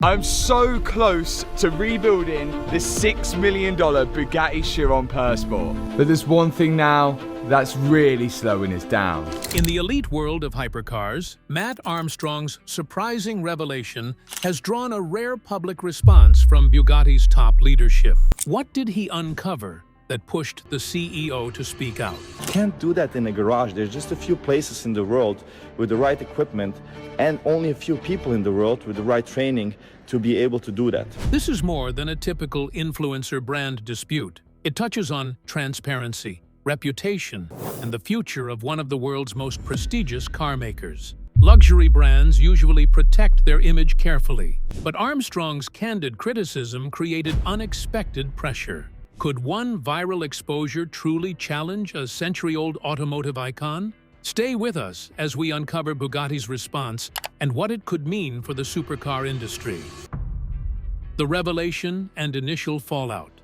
I'm so close to rebuilding this $6 million Bugatti Chiron Persport. But there's one thing now that's really slowing us down. In the elite world of hypercars, Matt Armstrong's surprising revelation has drawn a rare public response from Bugatti's top leadership. What did he uncover that pushed the CEO to speak out? Can't do that in a garage. There's just a few places in the world with the right equipment and only a few people in the world with the right training to be able to do that. This is more than a typical influencer brand dispute. It touches on transparency, reputation, and the future of one of the world's most prestigious car makers. Luxury brands usually protect their image carefully, but Armstrong's candid criticism created unexpected pressure. Could one viral exposure truly challenge a century-old automotive icon? Stay with us as we uncover Bugatti's response and what it could mean for the supercar industry. The revelation and initial fallout.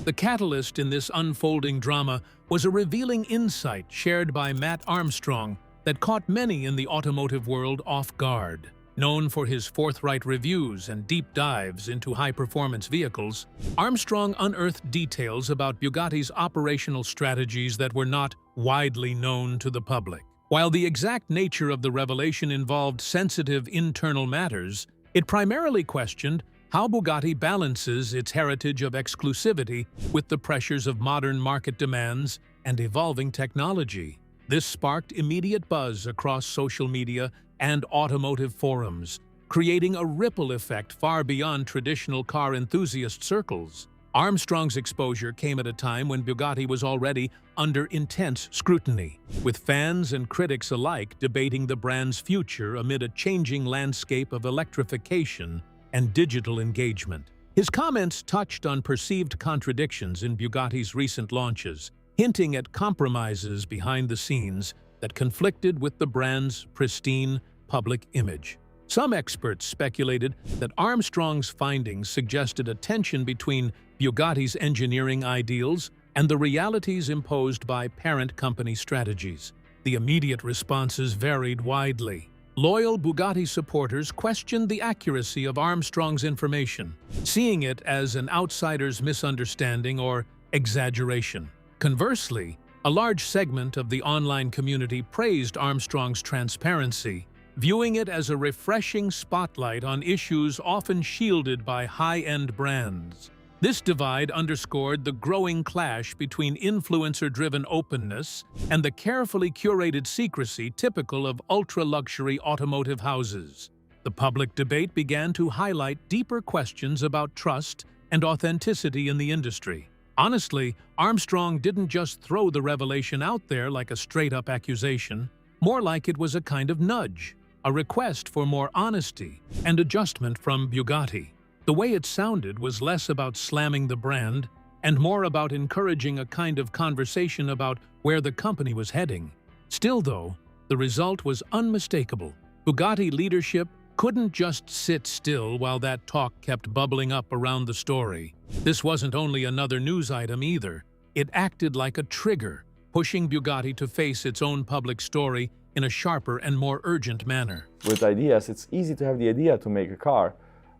The catalyst in this unfolding drama was a revealing insight shared by Matt Armstrong that caught many in the automotive world off guard. Known for his forthright reviews and deep dives into high-performance vehicles, Armstrong unearthed details about Bugatti's operational strategies that were not widely known to the public. While the exact nature of the revelation involved sensitive internal matters, it primarily questioned how Bugatti balances its heritage of exclusivity with the pressures of modern market demands and evolving technology. This sparked immediate buzz across social media and automotive forums, creating a ripple effect far beyond traditional car enthusiast circles. Armstrong's exposure came at a time when Bugatti was already under intense scrutiny, with fans and critics alike debating the brand's future amid a changing landscape of electrification and digital engagement. His comments touched on perceived contradictions in Bugatti's recent launches, hinting at compromises behind the scenes that conflicted with the brand's pristine public image. Some experts speculated that Armstrong's findings suggested a tension between Bugatti's engineering ideals and the realities imposed by parent company strategies. The immediate responses varied widely. Loyal Bugatti supporters questioned the accuracy of Armstrong's information, seeing it as an outsider's misunderstanding or exaggeration. Conversely, a large segment of the online community praised Armstrong's transparency, viewing it as a refreshing spotlight on issues often shielded by high-end brands. This divide underscored the growing clash between influencer-driven openness and the carefully curated secrecy typical of ultra-luxury automotive houses. The public debate began to highlight deeper questions about trust and authenticity in the industry. Honestly, Armstrong didn't just throw the revelation out there like a straight-up accusation, more like it was a kind of nudge, a request for more honesty and adjustment from Bugatti. The way it sounded was less about slamming the brand and more about encouraging a kind of conversation about where the company was heading. Still, though, the result was unmistakable. Bugatti leadership couldn't just sit still while that talk kept bubbling up around the story. This wasn't only another news item either. It acted like a trigger, pushing Bugatti to face its own public story in a sharper and more urgent manner. With ideas, it's easy to have the idea to make a car,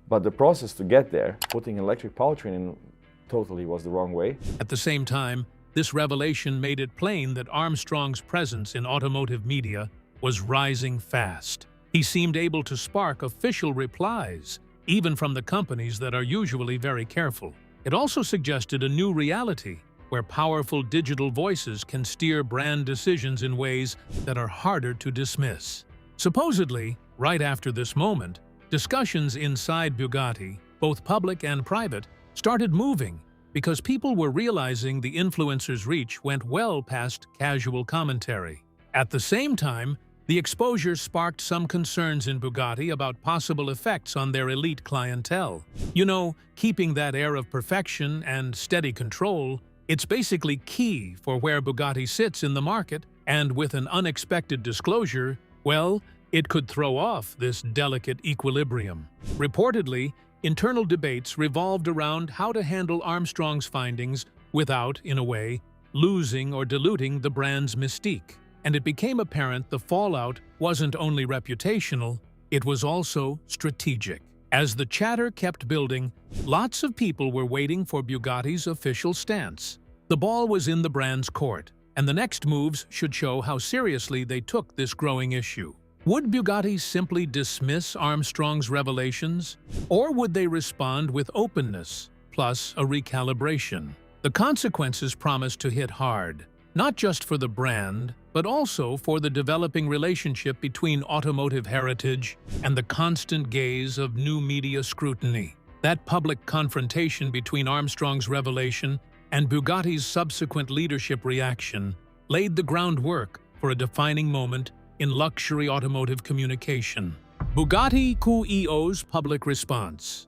but the process to get there, putting electric powertrain in, totally was the wrong way. At the same time, this revelation made it plain that Armstrong's presence in automotive media was rising fast. He seemed able to spark official replies, even from the companies that are usually very careful. It also suggested a new reality, where powerful digital voices can steer brand decisions in ways that are harder to dismiss. Supposedly, right after this moment, discussions inside Bugatti, both public and private, started moving because people were realizing the influencer's reach went well past casual commentary. At the same time, the exposure sparked some concerns in Bugatti about possible effects on their elite clientele. You know, keeping that air of perfection and steady control, it's basically key for where Bugatti sits in the market, and with an unexpected disclosure, well, it could throw off this delicate equilibrium. Reportedly, internal debates revolved around how to handle Armstrong's findings without, in a way, losing or diluting the brand's mystique. And it became apparent the fallout wasn't only reputational, it was also strategic. As the chatter kept building, lots of people were waiting for Bugatti's official stance. The ball was in the brand's court, and the next moves should show how seriously they took this growing issue. Would Bugatti simply dismiss Armstrong's revelations, or would they respond with openness, plus a recalibration? The consequences promised to hit hard, not just for the brand, but also for the developing relationship between automotive heritage and the constant gaze of new media scrutiny. That public confrontation between Armstrong's revelation and Bugatti's subsequent leadership reaction laid the groundwork for a defining moment in luxury automotive communication. Bugatti CEO's public response.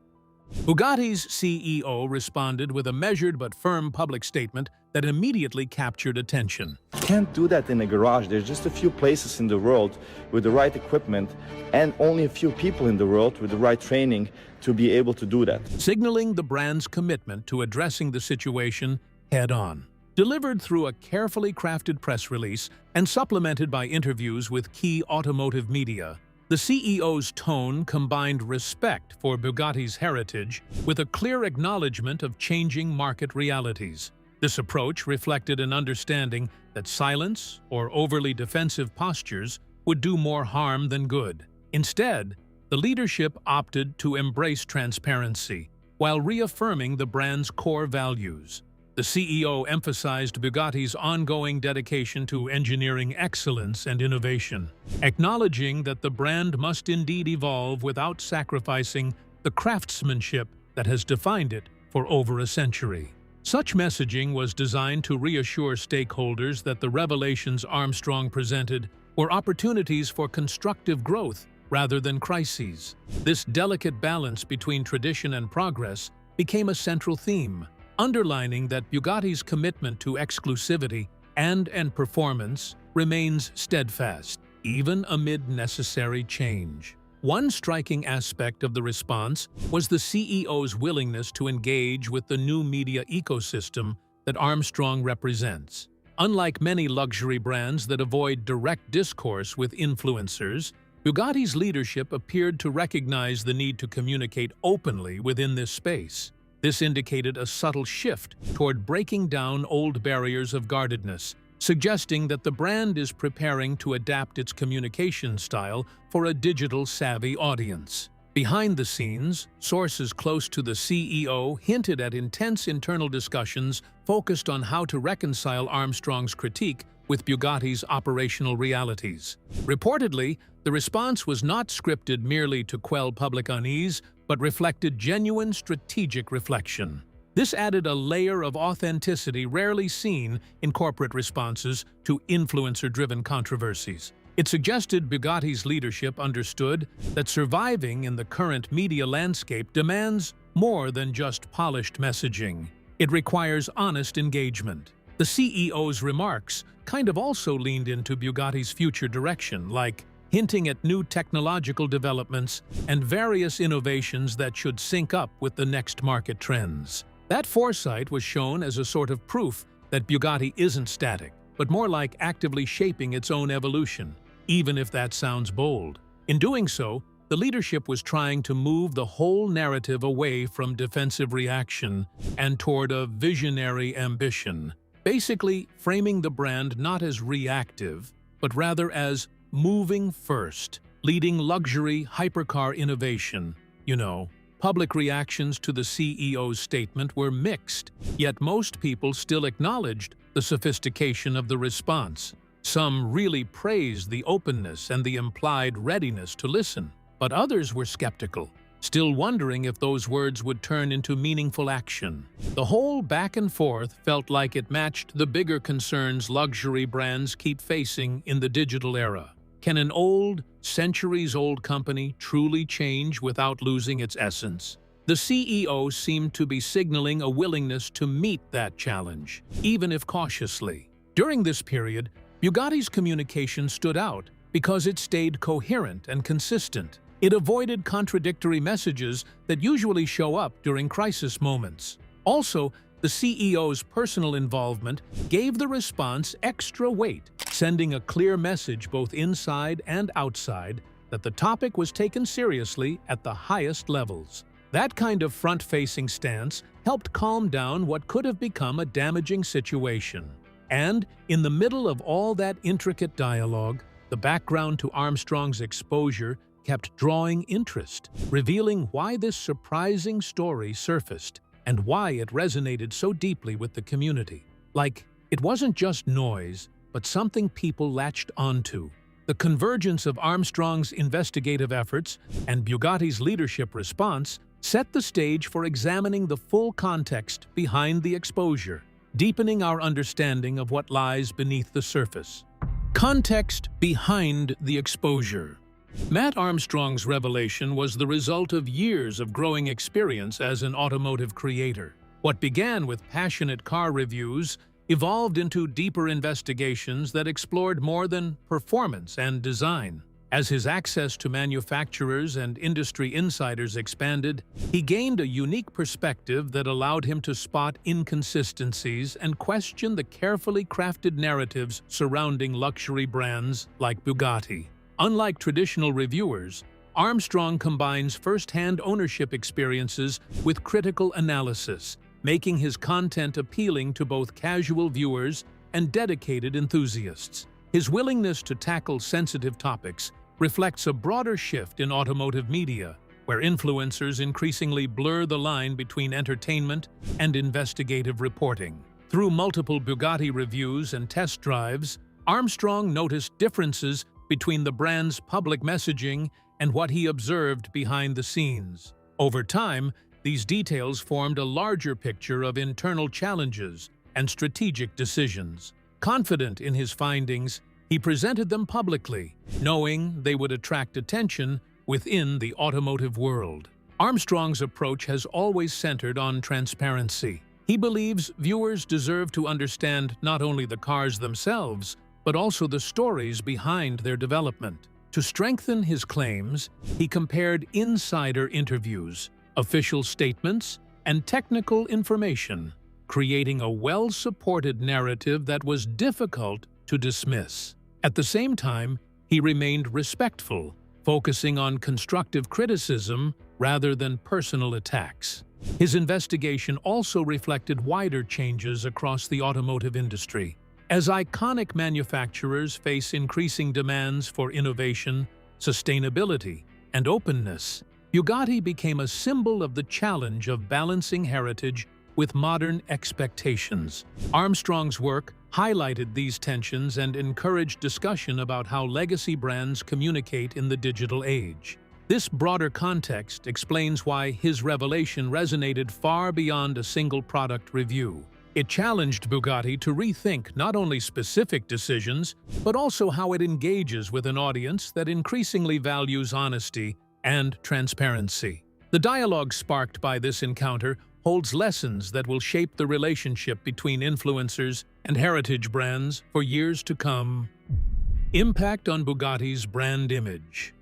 Bugatti's CEO responded with a measured but firm public statement that immediately captured attention. Can't do that in a garage. There's just a few places in the world with the right equipment and only a few people in the world with the right training to be able to do that. Signaling the brand's commitment to addressing the situation head-on. Delivered through a carefully crafted press release and supplemented by interviews with key automotive media, the CEO's tone combined respect for Bugatti's heritage with a clear acknowledgement of changing market realities. This approach reflected an understanding that silence or overly defensive postures would do more harm than good. Instead, the leadership opted to embrace transparency while reaffirming the brand's core values. The CEO emphasized Bugatti's ongoing dedication to engineering excellence and innovation, acknowledging that the brand must indeed evolve without sacrificing the craftsmanship that has defined it for over a century. Such messaging was designed to reassure stakeholders that the revelations Armstrong presented were opportunities for constructive growth rather than crises. This delicate balance between tradition and progress became a central theme, underlining that Bugatti's commitment to exclusivity and performance remains steadfast, even amid necessary change. One striking aspect of the response was the CEO's willingness to engage with the new media ecosystem that Armstrong represents. Unlike many luxury brands that avoid direct discourse with influencers, Bugatti's leadership appeared to recognize the need to communicate openly within this space. This indicated a subtle shift toward breaking down old barriers of guardedness, suggesting that the brand is preparing to adapt its communication style for a digital-savvy audience. Behind the scenes, sources close to the CEO hinted at intense internal discussions focused on how to reconcile Armstrong's critique with Bugatti's operational realities. Reportedly, the response was not scripted merely to quell public unease, but reflected genuine strategic reflection. This added a layer of authenticity rarely seen in corporate responses to influencer-driven controversies. It suggested Bugatti's leadership understood that surviving in the current media landscape demands more than just polished messaging. It requires honest engagement. The CEO's remarks kind of also leaned into Bugatti's future direction, like hinting at new technological developments and various innovations that should sync up with the next market trends. That foresight was shown as a sort of proof that Bugatti isn't static, but more like actively shaping its own evolution, even if that sounds bold. In doing so, the leadership was trying to move the whole narrative away from defensive reaction and toward a visionary ambition, basically framing the brand not as reactive, but rather as moving first, leading luxury hypercar innovation. Public reactions to the CEO's statement were mixed, yet most people still acknowledged the sophistication of the response. Some really praised the openness and the implied readiness to listen, but others were skeptical, still wondering if those words would turn into meaningful action. The whole back and forth felt like it matched the bigger concerns luxury brands keep facing in the digital era. Can an centuries-old company truly change without losing its essence? The CEO seemed to be signaling a willingness to meet that challenge, even if cautiously. During this period, Bugatti's communication stood out because it stayed coherent and consistent. It avoided contradictory messages that usually show up during crisis moments. Also, the CEO's personal involvement gave the response extra weight, sending a clear message both inside and outside that the topic was taken seriously at the highest levels. That kind of front-facing stance helped calm down what could have become a damaging situation. And, in the middle of all that intricate dialogue, the background to Armstrong's exposure kept drawing interest, revealing why this surprising story surfaced and why it resonated so deeply with the community. Like, it wasn't just noise, but something people latched onto. The convergence of Armstrong's investigative efforts and Bugatti's leadership response set the stage for examining the full context behind the exposure, deepening our understanding of what lies beneath the surface. Context behind the exposure. Matt Armstrong's revelation was the result of years of growing experience as an automotive creator. What began with passionate car reviews evolved into deeper investigations that explored more than performance and design. As his access to manufacturers and industry insiders expanded, he gained a unique perspective that allowed him to spot inconsistencies and question the carefully crafted narratives surrounding luxury brands like Bugatti. Unlike traditional reviewers, Armstrong combines first-hand ownership experiences with critical analysis, making his content appealing to both casual viewers and dedicated enthusiasts. His willingness to tackle sensitive topics reflects a broader shift in automotive media, where influencers increasingly blur the line between entertainment and investigative reporting. Through multiple Bugatti reviews and test drives, Armstrong noticed differences between the brand's public messaging and what he observed behind the scenes. Over time, these details formed a larger picture of internal challenges and strategic decisions. Confident in his findings, he presented them publicly, knowing they would attract attention within the automotive world. Armstrong's approach has always centered on transparency. He believes viewers deserve to understand not only the cars themselves, but also the stories behind their development. To strengthen his claims, he compared insider interviews, official statements, and technical information, creating a well-supported narrative that was difficult to dismiss. At the same time, he remained respectful, focusing on constructive criticism rather than personal attacks. His investigation also reflected wider changes across the automotive industry. As iconic manufacturers face increasing demands for innovation, sustainability, and openness, Bugatti became a symbol of the challenge of balancing heritage with modern expectations. Armstrong's work highlighted these tensions and encouraged discussion about how legacy brands communicate in the digital age. This broader context explains why his revelation resonated far beyond a single product review. It challenged Bugatti to rethink not only specific decisions, but also how it engages with an audience that increasingly values honesty and transparency. The dialogue sparked by this encounter holds lessons that will shape the relationship between influencers and heritage brands for years to come. Impact on Bugatti's brand image.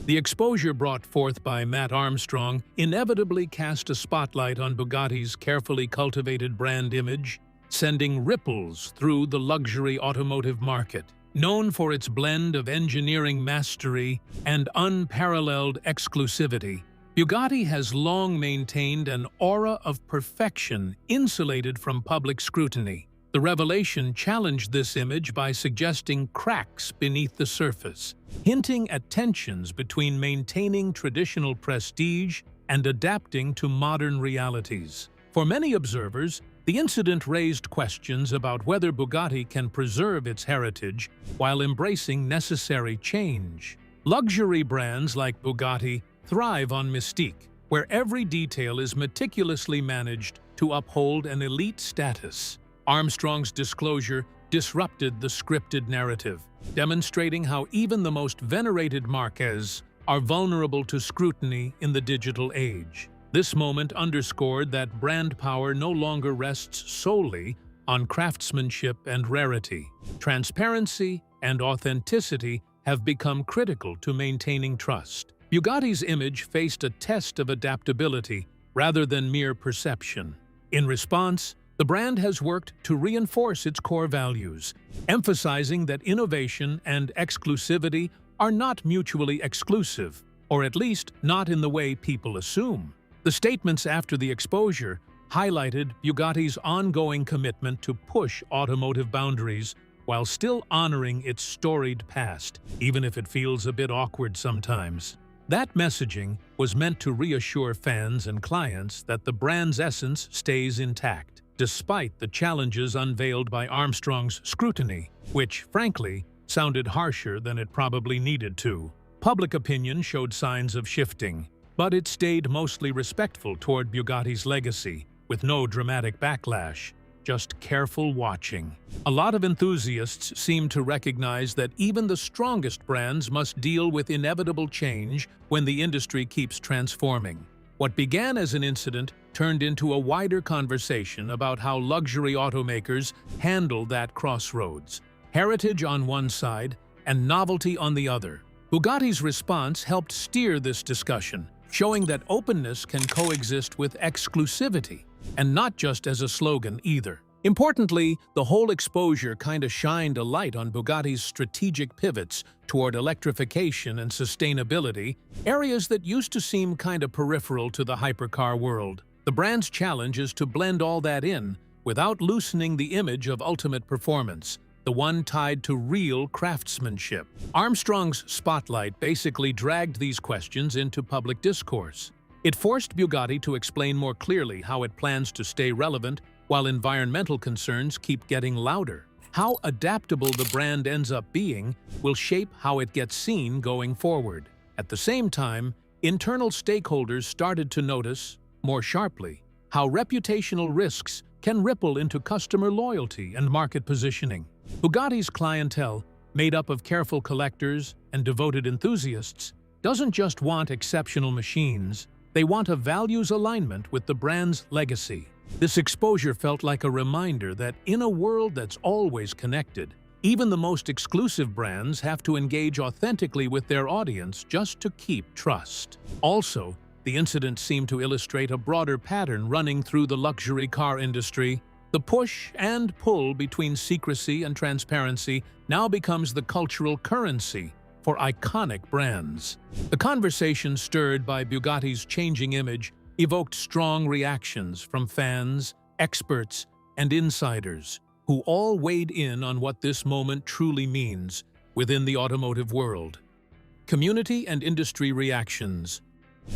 The exposure brought forth by Matt Armstrong inevitably cast a spotlight on Bugatti's carefully cultivated brand image, sending ripples through the luxury automotive market. Known for its blend of engineering mastery and unparalleled exclusivity, Bugatti has long maintained an aura of perfection insulated from public scrutiny. The revelation challenged this image by suggesting cracks beneath the surface, hinting at tensions between maintaining traditional prestige and adapting to modern realities. For many observers, the incident raised questions about whether Bugatti can preserve its heritage while embracing necessary change. Luxury brands like Bugatti thrive on mystique, where every detail is meticulously managed to uphold an elite status. Armstrong's disclosure disrupted the scripted narrative, demonstrating how even the most venerated marques are vulnerable to scrutiny in the digital age. This moment underscored that brand power no longer rests solely on craftsmanship and rarity. Transparency and authenticity have become critical to maintaining trust. Bugatti's image faced a test of adaptability rather than mere perception. In response, the brand has worked to reinforce its core values, emphasizing that innovation and exclusivity are not mutually exclusive, or at least not in the way people assume. The statements after the exposure highlighted Bugatti's ongoing commitment to push automotive boundaries while still honoring its storied past, even if it feels a bit awkward sometimes. That messaging was meant to reassure fans and clients that the brand's essence stays intact, despite the challenges unveiled by Armstrong's scrutiny, which, frankly, sounded harsher than it probably needed to. Public opinion showed signs of shifting, but it stayed mostly respectful toward Bugatti's legacy, with no dramatic backlash, just careful watching. A lot of enthusiasts seem to recognize that even the strongest brands must deal with inevitable change when the industry keeps transforming. What began as an incident turned into a wider conversation about how luxury automakers handle that crossroads. Heritage on one side and novelty on the other. Bugatti's response helped steer this discussion, showing that openness can coexist with exclusivity, and not just as a slogan either. Importantly, the whole exposure kinda shined a light on Bugatti's strategic pivots toward electrification and sustainability, areas that used to seem kinda peripheral to the hypercar world. The brand's challenge is to blend all that in without loosening the image of ultimate performance, the one tied to real craftsmanship. Armstrong's spotlight basically dragged these questions into public discourse. It forced Bugatti to explain more clearly how it plans to stay relevant while environmental concerns keep getting louder. How adaptable the brand ends up being will shape how it gets seen going forward. At the same time, internal stakeholders started to notice, more sharply, how reputational risks can ripple into customer loyalty and market positioning. Bugatti's clientele, made up of careful collectors and devoted enthusiasts, doesn't just want exceptional machines, they want a values alignment with the brand's legacy. This exposure felt like a reminder that in a world that's always connected, even the most exclusive brands have to engage authentically with their audience just to keep trust. Also, the incident seemed to illustrate a broader pattern running through the luxury car industry. The push and pull between secrecy and transparency now becomes the cultural currency for iconic brands. The conversation stirred by Bugatti's changing image evoked strong reactions from fans, experts, and insiders, who all weighed in on what this moment truly means within the automotive world. Community and industry reactions.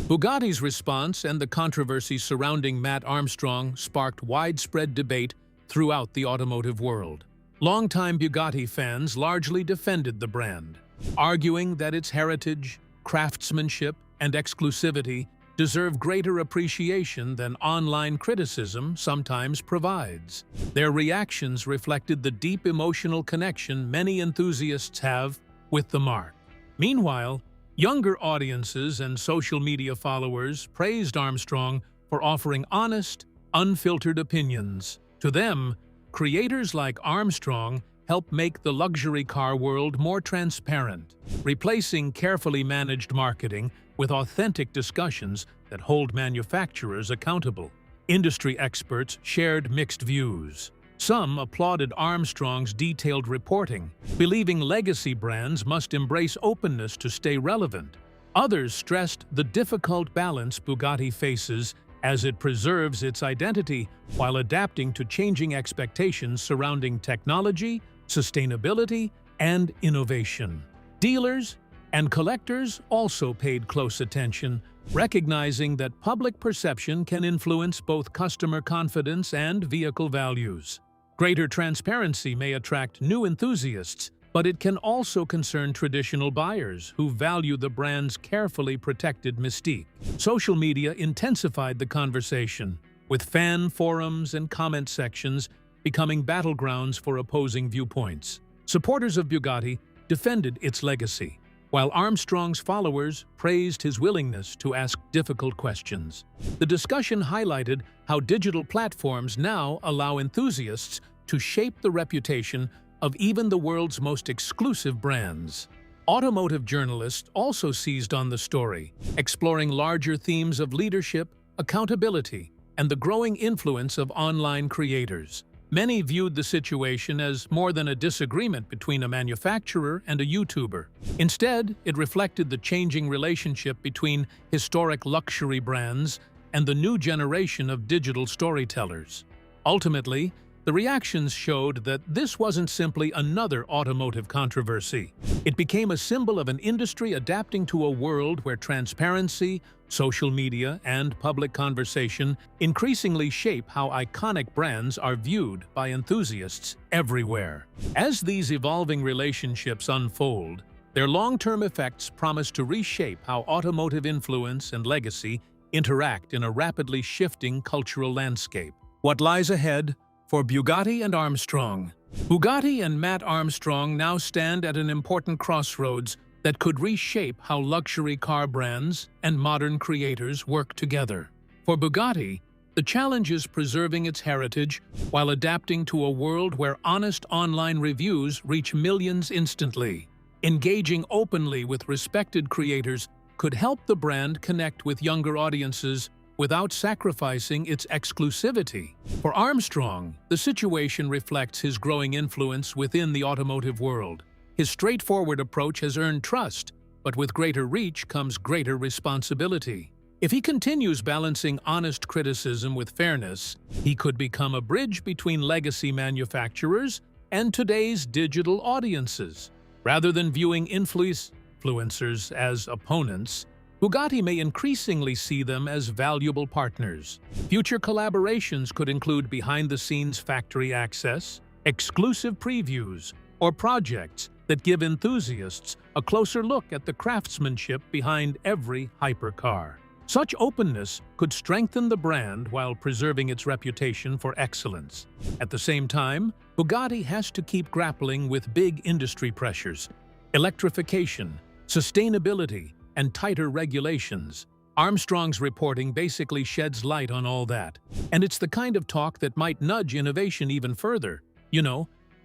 Bugatti's response and the controversy surrounding Matt Armstrong sparked widespread debate throughout the automotive world. Longtime Bugatti fans largely defended the brand, arguing that its heritage, craftsmanship, and exclusivity deserve greater appreciation than online criticism sometimes provides. Their reactions reflected the deep emotional connection many enthusiasts have with the marque. Meanwhile, younger audiences and social media followers praised Armstrong for offering honest, unfiltered opinions. To them, creators like Armstrong help make the luxury car world more transparent, replacing carefully managed marketing with authentic discussions that hold manufacturers accountable. Industry experts shared mixed views. Some applauded Armstrong's detailed reporting, believing legacy brands must embrace openness to stay relevant. Others stressed the difficult balance Bugatti faces as it preserves its identity while adapting to changing expectations surrounding technology, sustainability, and innovation. Dealers and collectors also paid close attention, recognizing that public perception can influence both customer confidence and vehicle values. Greater transparency may attract new enthusiasts, but it can also concern traditional buyers who value the brand's carefully protected mystique. Social media intensified the conversation, with fan forums and comment sections becoming battlegrounds for opposing viewpoints. Supporters of Bugatti defended its legacy, while Armstrong's followers praised his willingness to ask difficult questions. The discussion highlighted how digital platforms now allow enthusiasts to shape the reputation of even the world's most exclusive brands. Automotive journalists also seized on the story, exploring larger themes of leadership, accountability, and the growing influence of online creators. Many viewed the situation as more than a disagreement between a manufacturer and a YouTuber. Instead, it reflected the changing relationship between historic luxury brands and the new generation of digital storytellers. Ultimately, the reactions showed that this wasn't simply another automotive controversy. It became a symbol of an industry adapting to a world where transparency, social media, and public conversation increasingly shape how iconic brands are viewed by enthusiasts everywhere. As these evolving relationships unfold, their long-term effects promise to reshape how automotive influence and legacy interact in a rapidly shifting cultural landscape. What lies ahead for Bugatti and Armstrong? Bugatti and Matt Armstrong now stand at an important crossroads that could reshape how luxury car brands and modern creators work together. For Bugatti, the challenge is preserving its heritage while adapting to a world where honest online reviews reach millions instantly. Engaging openly with respected creators could help the brand connect with younger audiences without sacrificing its exclusivity. For Armstrong, the situation reflects his growing influence within the automotive world. His straightforward approach has earned trust, but with greater reach comes greater responsibility. If he continues balancing honest criticism with fairness, he could become a bridge between legacy manufacturers and today's digital audiences. Rather than viewing influencers as opponents, Bugatti may increasingly see them as valuable partners. Future collaborations could include behind-the-scenes factory access, exclusive previews, or projects that give enthusiasts a closer look at the craftsmanship behind every hypercar. Such openness could strengthen the brand while preserving its reputation for excellence. At the same time, Bugatti has to keep grappling with big industry pressures: electrification, sustainability, and tighter regulations. Armstrong's reporting basically sheds light on all that. And it's the kind of talk that might nudge innovation even further,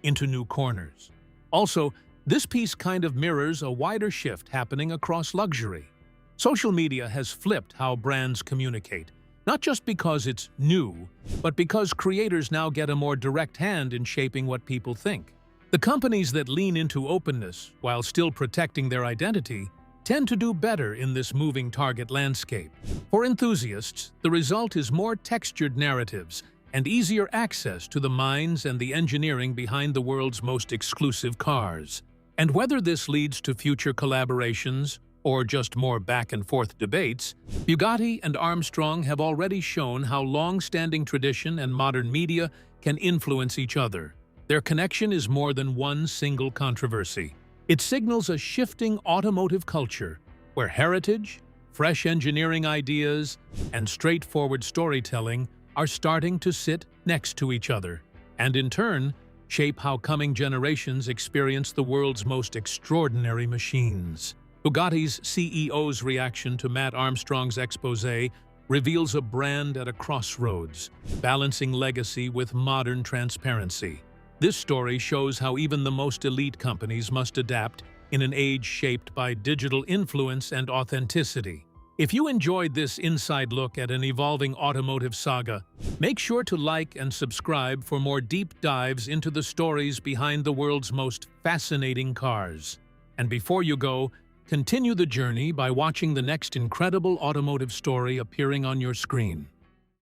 into new corners. Also, this piece kind of mirrors a wider shift happening across luxury. Social media has flipped how brands communicate, not just because it's new, but because creators now get a more direct hand in shaping what people think. The companies that lean into openness while still protecting their identity tend to do better in this moving target landscape. For enthusiasts, the result is more textured narratives and easier access to the minds and the engineering behind the world's most exclusive cars. And whether this leads to future collaborations or just more back-and-forth debates, Bugatti and Armstrong have already shown how long-standing tradition and modern media can influence each other. Their connection is more than one single controversy. It signals a shifting automotive culture where heritage, fresh engineering ideas, and straightforward storytelling are starting to sit next to each other, and in turn, shape how coming generations experience the world's most extraordinary machines. Bugatti's CEO's reaction to Matt Armstrong's exposé reveals a brand at a crossroads, balancing legacy with modern transparency. This story shows how even the most elite companies must adapt in an age shaped by digital influence and authenticity. If you enjoyed this inside look at an evolving automotive saga, make sure to like and subscribe for more deep dives into the stories behind the world's most fascinating cars. And before you go, continue the journey by watching the next incredible automotive story appearing on your screen.